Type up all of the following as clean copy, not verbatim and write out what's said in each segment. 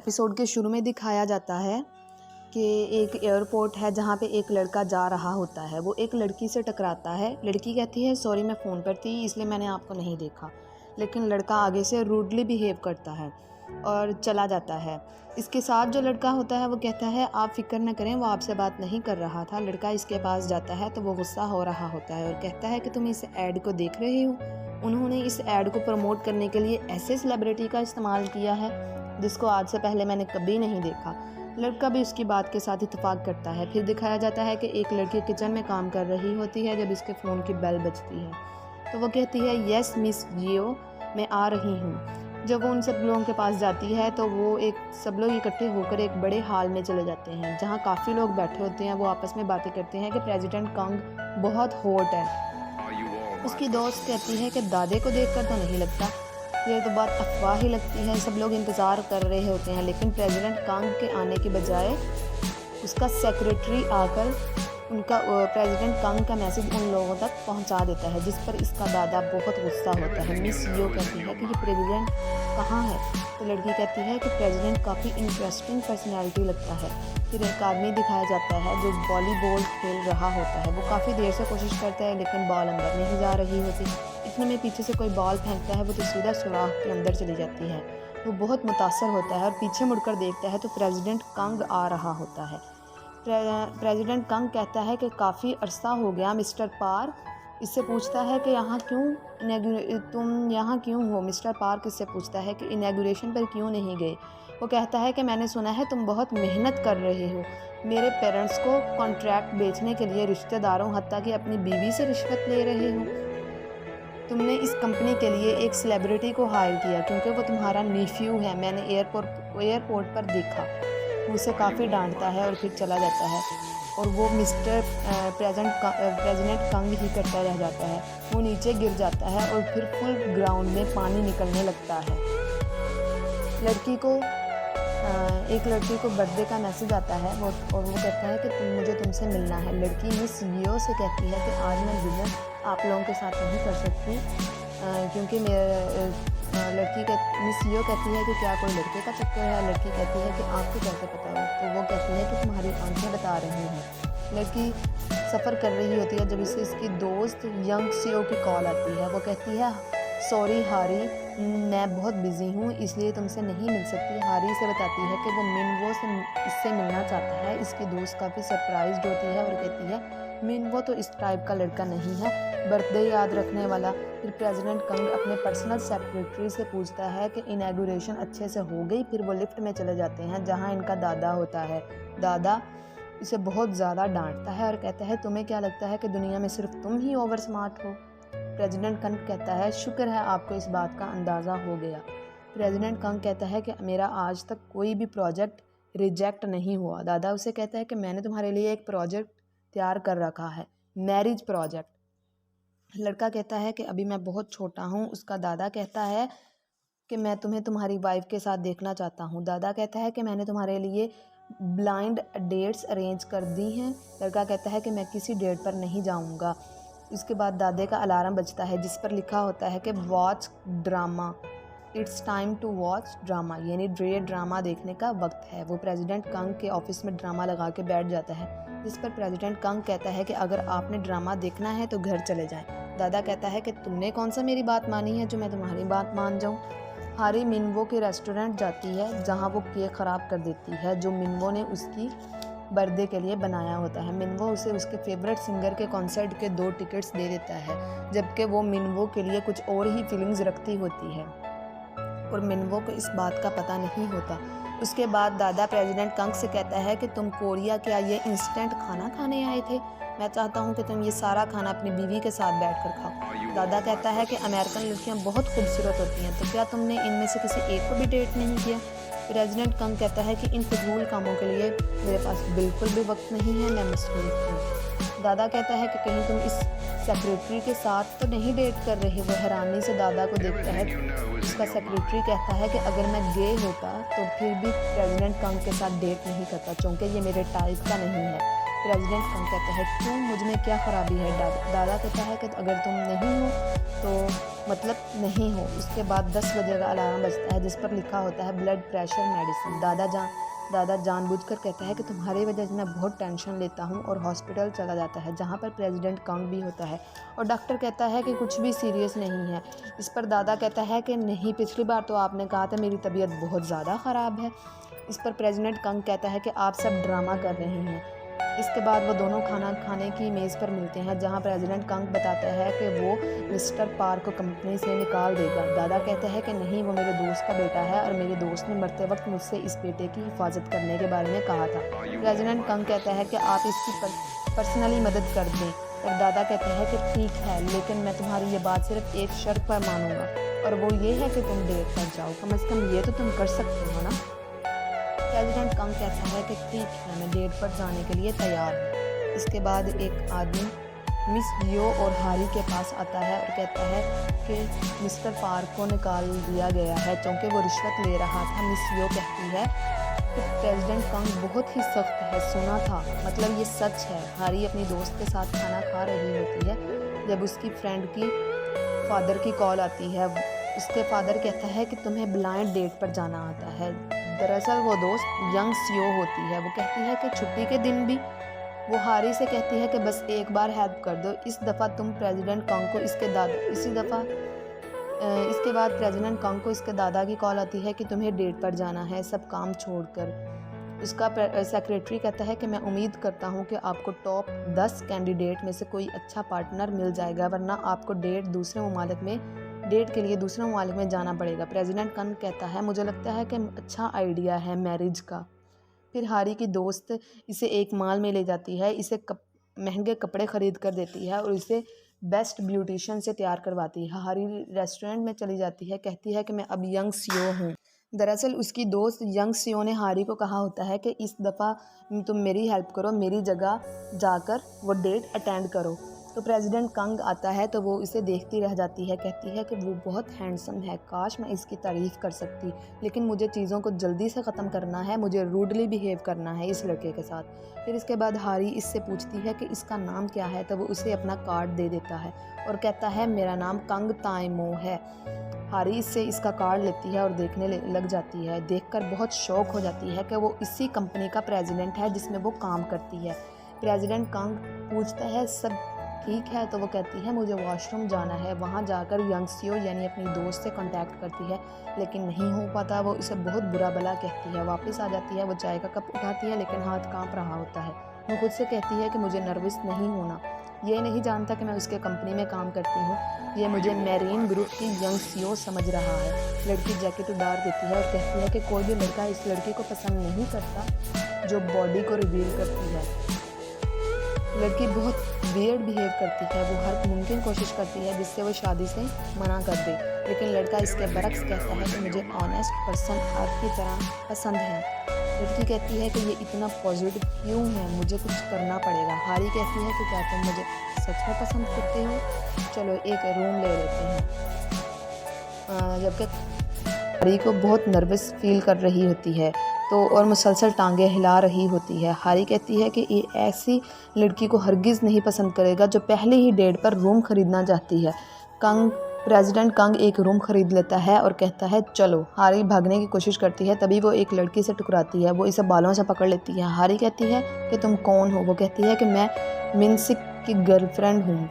Episode के शुरू में दिखाया जाता है कि एक एयरपोर्ट है जहाँ पे एक लड़का जा रहा होता है। वो एक लड़की से टकराता है। लड़की कहती है सॉरी मैं फ़ोन पर थी इसलिए मैंने आपको नहीं देखा, लेकिन लड़का आगे से रूडली बिहेव करता है और चला जाता है। इसके साथ जो लड़का होता है वो कहता है आप फ़िक्र न करें, वो आपसे बात नहीं कर रहा था। लड़का इसके पास जाता है तो वो गुस्सा हो रहा होता है और कहता है कि तुम इस ऐड को देख रहे हो, उन्होंने इस ऐड को प्रमोट करने के लिए ऐसे सेलिब्रिटी का इस्तेमाल किया है जिसको आज से पहले मैंने कभी नहीं देखा। लड़का भी उसकी बात के साथ इत्तेफाक करता है। फिर दिखाया जाता है कि एक लड़की किचन में काम कर रही होती है जब इसके फ़ोन की बेल बजती है तो वो कहती है यस मिस जियो मैं आ रही हूँ। जब वो उन सब लोगों के पास जाती है तो वो सब लोग इकट्ठे होकर एक बड़े हॉल में चले जाते हैं जहाँ काफ़ी लोग बैठे होते हैं। वो आपस में बातें करते हैं कि प्रेसिडेंट कंग बहुत हॉट है। उसकी दोस्त कहती है कि दादे को देखकर तो नहीं लगता, ये तो बात अफवाह ही लगती है। सब लोग इंतज़ार कर रहे होते हैं लेकिन प्रेसिडेंट कंग के आने के बजाय उसका सेक्रेटरी आकर प्रेसिडेंट कंग का मैसेज उन लोगों तक पहुंचा देता है, जिस पर इसका दादा बहुत गुस्सा होता है। मिस यो कहती है कि ये प्रेसिडेंट कहाँ है, तो लड़की कहती है कि प्रेसिडेंट काफ़ी इंटरेस्टिंग पर्सनैलिटी लगता है। फिर एक आदमी दिखाया जाता है जो वॉलीबॉल खेल रहा होता है। वो काफ़ी देर से कोशिश करता है लेकिन बॉल अंदर नहीं जा रही होती। इतने में पीछे से कोई बॉल फेंकता है, वो तो सीधा सुराख के अंदर चली जाती है। वो बहुत मुतासर होता है और पीछे मुड़कर देखता है तो प्रेसिडेंट कंग आ रहा होता है। प्रेसिडेंट कंग कहता है कि काफ़ी अरसा हो गया मिस्टर पार। इससे पूछता है कि तुम यहाँ क्यों हो। मिस्टर पार्क इससे पूछता है कि इनॉग्रेशन पर क्यों नहीं गए। वो कहता है कि मैंने सुना है तुम बहुत मेहनत कर रहे हो। मेरे पेरेंट्स को कॉन्ट्रैक्ट बेचने के लिए रिश्तेदारों हत्ता कि अपनी बीवी से रिश्वत ले रहे हो। तुमने इस कंपनी के लिए एक सेलिब्रिटी को हायर किया क्योंकि वो तुम्हारा नीफ्यू है, मैंने एयरपोर्ट पर देखा। वो उसे काफ़ी डांटता है और फिर चला जाता है और वो मिस्टर प्रेसिडेंट कंग ही करता रह जाता है। वो नीचे गिर जाता है और फिर फुल ग्राउंड में पानी निकलने लगता है। एक लड़की को बर्थडे का मैसेज आता है वो कहता है कि मुझे तुमसे मिलना है। लड़की मिस यो से कहती है कि आज मैं डिनर आप लोगों के साथ नहीं कर सकती क्योंकि मिस यो कहती है कि क्या कोई लड़के का चक्कर है। लड़की कहती है कि आपको कैसे पता हो, तो वो कहती है कि तुम्हारी आंखें बता रही हैं। लड़की सफ़र कर रही होती है जब इसे इसकी दोस्त यंग सीओ की कॉल आती है। वो कहती है सॉरी हारी, मैं बहुत बिज़ी हूँ इसलिए तुमसे नहीं मिल सकती। हारी से बताती है कि वो मिनवो से इससे मिलना चाहता है। इसकी दोस्त काफ़ी सरप्राइज्ड होती है और कहती है मिनवो तो इस टाइप का लड़का नहीं है, बर्थडे याद रखने वाला। फिर प्रेसिडेंट कंग अपने पर्सनल सेक्रेटरी से पूछता है कि इनॉग्रेशन अच्छे से हो गई। फिर वो लिफ्ट में चले जाते हैं जहाँ इनका दादा होता है। दादा इसे बहुत ज़्यादा डांटता है और कहता है तुम्हें क्या लगता है कि दुनिया में सिर्फ तुम ही ओवर स्मार्ट हो। प्रेसिडेंट कंग कहता है शुक्र है आपको इस बात का अंदाज़ा हो गया। प्रेसिडेंट कंग कहता है कि मेरा आज तक कोई भी प्रोजेक्ट रिजेक्ट नहीं हुआ। दादा उसे कहता है कि मैंने तुम्हारे लिए एक प्रोजेक्ट तैयार कर रखा है, मैरिज प्रोजेक्ट। लड़का कहता है कि अभी मैं बहुत छोटा हूँ। उसका दादा कहता है कि मैं तुम्हें तुम्हारी वाइफ के साथ देखना चाहता हूँ। दादा कहता है कि मैंने तुम्हारे लिए ब्लाइंड डेट्स अरेंज कर दी हैं। लड़का कहता है कि मैं किसी डेट पर नहीं जाऊँगा। इसके बाद दादे का अलार्म बजता है जिस पर लिखा होता है कि watch drama, it's time to watch drama, यानी ड्रामा देखने का वक्त है। वो प्रेसिडेंट कंग के ऑफिस में ड्रामा लगा के बैठ जाता है, जिस पर प्रेसिडेंट कंग कहता है कि अगर आपने ड्रामा देखना है तो घर चले जाएं। दादा कहता है कि तुमने कौन सा मेरी बात मानी है जो मैं तुम्हारी बात मान जाऊं। हारी मिनवो के रेस्टोरेंट जाती है जहां वो केक ख़राब कर देती है जो मिनवो ने उसकी बर्थडे के लिए बनाया होता है। मिनवो उसे उसके फेवरेट सिंगर के कॉन्सर्ट के 2 टिकट्स दे देता है, जबकि वो मिनवो के लिए कुछ और ही फीलिंग्स रखती होती है और मिनवो को इस बात का पता नहीं होता। उसके बाद दादा प्रेसिडेंट कंग से कहता है कि तुम कोरिया क्या ये इंस्टेंट खाना खाने आए थे। मैं चाहता हूँ कि तुम ये सारा खाना अपनी बीवी के साथ बैठकर खाओ। दादा कहता है कि अमेरिकन लड़कियाँ बहुत खूबसूरत होती हैं, तो क्या तुमने इनमें से किसी एक को भी डेट नहीं किया। प्रेसिडेंट कंग कहता है कि इन फजूल कामों के लिए मेरे पास बिल्कुल भी वक्त नहीं है, मैं मसरूफ हूँ। दादा कहता है कि कहीं तुम इस सेक्रेटरी के साथ तो नहीं डेट कर रहे। वो हैरानी से दादा को देखता है। उसका सेक्रेटरी कहता है कि अगर मैं गे होता तो फिर भी प्रेसिडेंट कंग के साथ डेट नहीं करता क्योंकि ये मेरे टाइप का नहीं है। प्रेसिडेंट कंग कहता है क्यों, मुझ में क्या ख़राबी है। दादा कहता है कि अगर तुम नहीं हो तो मतलब नहीं हो। उसके बाद 10 बजे का अलार्म बजता है जिस पर लिखा होता है ब्लड प्रेशर मेडिसिन। दादा जानबूझकर कहता है कि तुम्हारी वजह से मैं बहुत टेंशन लेता हूँ और हॉस्पिटल चला जाता है जहाँ पर प्रेसिडेंट कंग भी होता है और डॉक्टर कहता है कि कुछ भी सीरियस नहीं है। इस पर दादा कहता है कि नहीं, पिछली बार तो आपने कहा था मेरी तबीयत बहुत ज़्यादा ख़राब है। इस पर प्रेसिडेंट कंग कहता है कि आप सब ड्रामा कर रहे हैं। इसके बाद वो दोनों खाना खाने की मेज़ पर मिलते हैं जहां प्रेसिडेंट कंग बताता है कि वो मिस्टर पार्क को कंपनी से निकाल देगा। दादा कहता है कि नहीं, वो मेरे दोस्त का बेटा है और मेरे दोस्त ने मरते वक्त मुझसे इस बेटे की हिफाजत करने के बारे में कहा था। प्रेसिडेंट कंग कहता है कि आप इसकी पर्सनली मदद कर दें और दादा कहते हैं कि ठीक है, लेकिन मैं तुम्हारी ये बात सिर्फ एक शर्त पर मानूंगा और वो ये है कि तुम डेट पर जाओ। कम से कम ये तो तुम कर सकते हो ना। प्रेसिडेंट कंग कहता है कि ठीक है, मैं डेट पर जाने के लिए तैयार हूँ। इसके बाद एक आदमी मिस लियो और हारी के पास आता है और कहता है कि मिस्टर पार्क को निकाल दिया गया है क्योंकि वो रिश्वत ले रहा था। मिस लियो कहती है कि प्रेसिडेंट कंग बहुत ही सख्त है, सुना था, मतलब ये सच है। हारी अपनी दोस्त के साथ खाना खा रही होती है जब उसकी फ्रेंड की फादर की कॉल आती है। उसके फादर कहता है कि तुम्हें ब्लाइंड डेट पर जाना आता है। दरअसल वो दोस्त यंग सीओ होती है। वो कहती है कि छुट्टी के दिन भी। वो हारी से कहती है कि बस एक बार हेल्प कर दो, इस दफ़ा तुम प्रेसिडेंट कंग को इसके बाद प्रेसिडेंट कंग को इसके दादा की कॉल आती है कि तुम्हें डेट पर जाना है सब काम छोड़कर। उसका सेक्रेटरी कहता है कि मैं उम्मीद करता हूँ कि आपको टॉप 10 कैंडिडेट में से कोई अच्छा पार्टनर मिल जाएगा, वरना आपको डेट के लिए दूसरे ममालिक में जाना पड़ेगा। प्रेसिडेंट कंग कहता है मुझे लगता है कि अच्छा आइडिया है मैरिज का। फिर हारी की दोस्त इसे एक मॉल में ले जाती है, इसे महंगे कपड़े ख़रीद कर देती है और इसे बेस्ट ब्यूटिशियन से तैयार करवाती है। हारी रेस्टोरेंट में चली जाती है, कहती है कि मैं अब यंग सीओ हूँ। दरअसल उसकी दोस्त यंग सीओ ने हारी को कहा होता है कि इस दफ़ा तुम मेरी हेल्प करो, मेरी जगह जाकर वो डेट अटेंड करो। तो प्रेसिडेंट कंग आता है तो वो इसे देखती रह जाती है, कहती है कि वो बहुत हैंडसम है, काश मैं इसकी तारीफ़ कर सकती, लेकिन मुझे चीज़ों को जल्दी से ख़त्म करना है, मुझे रूडली बिहेव करना है इस लड़के के साथ। फिर इसके बाद हारी इससे पूछती है कि इसका नाम क्या है, तो वो उसे अपना कार्ड दे देता है और कहता है मेरा नाम कंग ताइमो है। हारी इससे इसका कार्ड लेती है और देखने लग जाती है। देखकर बहुत शौक हो जाती है कि वो इसी कंपनी का प्रेसिडेंट है जिसमें वो काम करती है। प्रेसिडेंट कंग पूछता है सब ठीक है, तो वो कहती है मुझे वॉशरूम जाना है। वहाँ जाकर यंग सीओ यानी अपनी दोस्त से कांटेक्ट करती है, लेकिन नहीं हो पाता। वो इसे बहुत बुरा भला कहती है। वापस आ जाती है, वो चाय का कप उठाती है लेकिन हाथ कांप रहा होता है। वो खुद से कहती है कि मुझे नर्वस नहीं होना। ये नहीं जानता कि मैं उसके कंपनी में काम करती हूँ। ये मुझे मैरीन ग्रुप की यंग सीओ समझ रहा है। लड़की जैकेट उतार देती है और कहती है कि कोई भी लड़का इस लड़की को पसंद नहीं करता जो बॉडी को रिवील करती है। लड़की बहुत वियर्ड बिहेव करती है। वो हर मुमकिन कोशिश करती है जिससे वो शादी से मना कर दे, लेकिन लड़का इसके बरक्स कहता है कि मुझे ऑनेस्ट पर्सन आपकी तरह पसंद है। लड़की कहती है कि ये इतना पॉजिटिव क्यों है, मुझे कुछ करना पड़ेगा। हारी कहती है कि क्या तुम मुझे सच में पसंद करते हो, चलो एक रूम ले लेते हैं। जबकि हारी को बहुत नर्वस फील कर रही होती है तो और मुसलसल टांगे हिला रही होती है। हारी कहती है कि ये ऐसी लड़की को हरगिज़ नहीं पसंद करेगा जो पहले ही डेट पर रूम ख़रीदना चाहती है। प्रेसिडेंट कंग एक रूम ख़रीद लेता है और कहता है चलो। हारी भागने की कोशिश करती है, तभी वो एक लड़की से टकराती है। वो इसे बालों से पकड़ लेती है। हारी कहती है कि तुम कौन हो। वो कहती है कि मैं मिनसिक की गर्लफ्रेंड हूँ।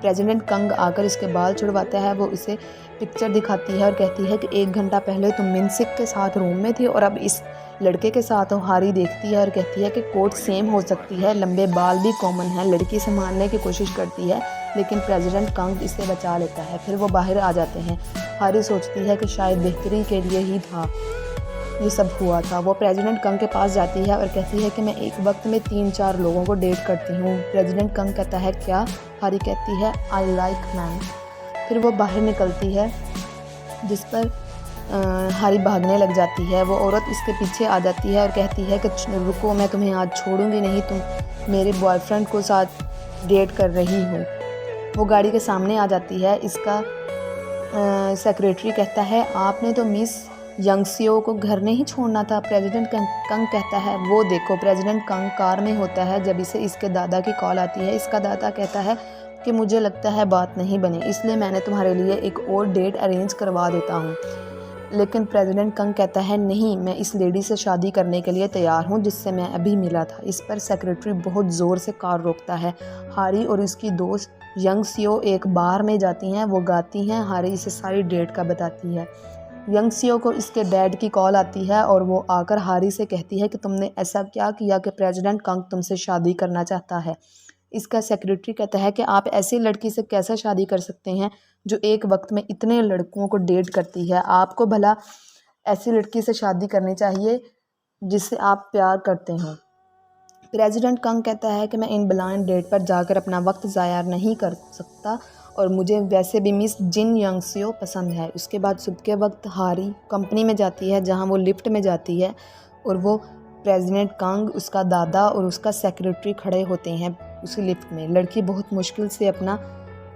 प्रेसिडेंट कंग आकर इसके बाल छुड़वाता है। वो इसे पिक्चर दिखाती है और कहती है कि 1 घंटा पहले तुम मिनसिक के साथ रूम में थी और अब इस लड़के के साथ हो। हारी देखती है और कहती है कि कोट सेम हो सकती है, लंबे बाल भी कॉमन है। लड़की से मारने की कोशिश करती है लेकिन प्रेसिडेंट कंग इसे बचा लेता है। फिर वो बाहर आ जाते हैं। हारी सोचती है कि शायद बेहतरी के लिए ही था ये सब हुआ था। वो प्रेसिडेंट कंग के पास जाती है और कहती है कि मैं एक वक्त में 3-4 लोगों को डेट करती हूँ। प्रेसिडेंट कंग कहता है क्या। हारी कहती है आई लाइक मैन। फिर वो बाहर निकलती है जिस पर हारी भागने लग जाती है। वो औरत इसके पीछे आ जाती है और कहती है कि रुको, मैं तुम्हें आज छोड़ूंगी नहीं, तुम मेरे बॉयफ्रेंड को साथ डेट कर रही हो। वो गाड़ी के सामने आ जाती है। इसका सेक्रेटरी कहता है आपने तो मिस यंग सीओ को घर नहीं छोड़ना था। प्रेसिडेंट कंग कहता है वो देखो, प्रेसिडेंट कंग कार में होता है जब इसे इसके दादा की कॉल आती है। इसका दादा कहता है कि मुझे लगता है बात नहीं बनी, इसलिए मैंने तुम्हारे लिए एक और डेट अरेंज करवा देता हूँ। लेकिन प्रेसिडेंट कंग कहता है नहीं, मैं इस लेडी से शादी करने के लिए तैयार हूँ जिससे मैं अभी मिला था। इस पर सेक्रेटरी बहुत ज़ोर से कार रोकता है। हारी और इसकी दोस्त यंग सीओ एक बार में जाती हैं, वो गाती हैं। हारी इसे सारी डेट का बताती है। यंग सीओ को इसके डैड की कॉल आती है और वो आकर हारी से कहती है कि तुमने ऐसा क्या किया कि प्रेसिडेंट कंग तुमसे शादी करना चाहता है। इसका सेक्रेटरी कहता है कि आप ऐसी लड़की से कैसे शादी कर सकते हैं जो एक वक्त में इतने लड़कों को डेट करती है। आपको भला ऐसी लड़की से शादी करनी चाहिए जिससे आप प्यार करते हो। प्रेसिडेंट कंग कहता है कि मैं इन ब्लाइंड डेट पर जाकर अपना वक्त ज़ाया नहीं कर सकता और मुझे वैसे भी मिस जिन यंग सीओ पसंद है। उसके बाद सुबह के वक्त हारी कंपनी में जाती है जहां वो लिफ्ट में जाती है और वो प्रेसिडेंट कंग, उसका दादा और उसका सेक्रेटरी खड़े होते हैं उसी लिफ्ट में। लड़की बहुत मुश्किल से अपना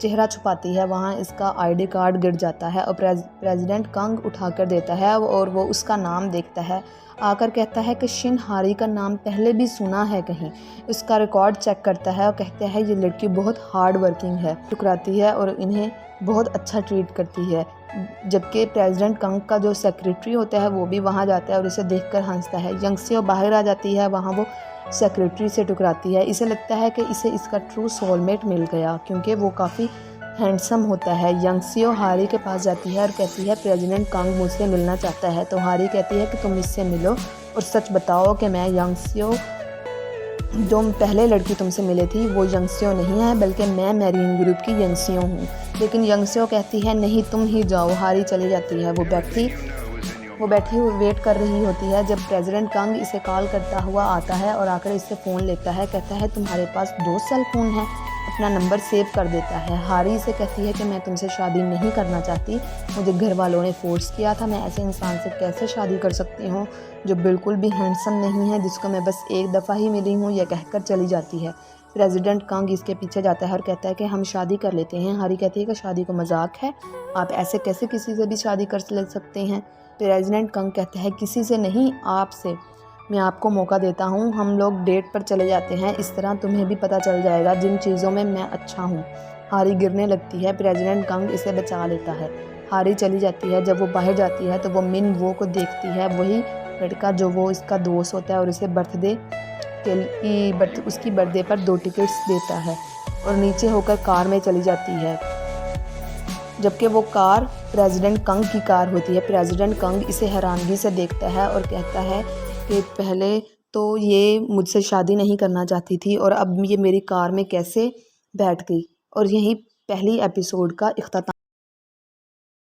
चेहरा छुपाती है, वहाँ इसका आईडी कार्ड गिर जाता है और प्रेसिडेंट कंग उठाकर देता है और वो उसका नाम देखता है। आकर कहता है कि शिन हारी का नाम पहले भी सुना है कहीं। उसका रिकॉर्ड चेक करता है और कहता है ये लड़की बहुत हार्ड वर्किंग है, ठुकराती है और इन्हें बहुत अच्छा ट्रीट करती है। जबकि प्रेसिडेंट कंग का जो सेक्रेटरी होता है वो भी वहाँ जाता है और इसे देखकर हंसता है। यंग सीओ बाहर आ जाती है, वहाँ वो सेक्रेटरी से टकराती है। इसे लगता है कि इसे इसका ट्रू सोलमेट मिल गया क्योंकि वो काफ़ी हैंडसम होता है। यंग सीओ हारी के पास जाती है और कहती है प्रेसिडेंट कंग मुझसे मिलना चाहता है। तो हारी कहती है कि तुम इससे मिलो और सच बताओ कि मैं यंग सीओ जो पहले लड़की तुमसे मिली थी वो यंग सीओ नहीं है, बल्कि मैं मैरीन ग्रुप की यंग सीओ हूँ। लेकिन यंग सीओ कहती है नहीं, तुम ही जाओ। हारी चली जाती है। वो बैठी वेट कर रही होती है जब प्रेसिडेंट कंग इसे कॉल करता हुआ आता है और आकर इससे फ़ोन लेता है। कहता है तुम्हारे पास 2 सेल फ़ोन हैं, अपना नंबर सेव कर देता है। हारी से कहती है कि मैं तुमसे शादी नहीं करना चाहती, मुझे घर वालों ने फोर्स किया था। मैं ऐसे इंसान से कैसे शादी कर सकती हूँ जो बिल्कुल भी हैंडसम नहीं है, जिसको मैं बस एक दफ़ा ही मिली हूँ। यह कहकर चली जाती है। प्रेसिडेंट कंग इसके पीछे जाता है और कहता है कि हम शादी कर लेते हैं। हारी कहती है कि शादी को मजाक है, आप ऐसे कैसे किसी से भी शादी कर सकते हैं। प्रेसिडेंट कंग कहता है किसी से नहीं, आपसे। मैं आपको मौका देता हूँ, हम लोग डेट पर चले जाते हैं, इस तरह तुम्हें भी पता चल जाएगा जिन चीज़ों में मैं अच्छा हूँ। हारी गिरने लगती है, प्रेसिडेंट कंग इसे बचा लेता है। हारी चली जाती है। जब वो बाहर जाती है तो वो मिन वो को देखती है, वही लड़का जो वो इसका दोस्त होता है और उसे उसकी बर्थडे पर 2 टिकट्स देता है और नीचे होकर कार में चली जाती है, जबकि वो कार प्रेसिडेंट कंग की कार होती है। प्रेसिडेंट कंग इसे हैरानगी से देखता है और कहता है कि पहले तो ये मुझसे शादी नहीं करना चाहती थी और अब ये मेरी कार में कैसे बैठ गई। और यही पहली एपिसोड का इख्तिताम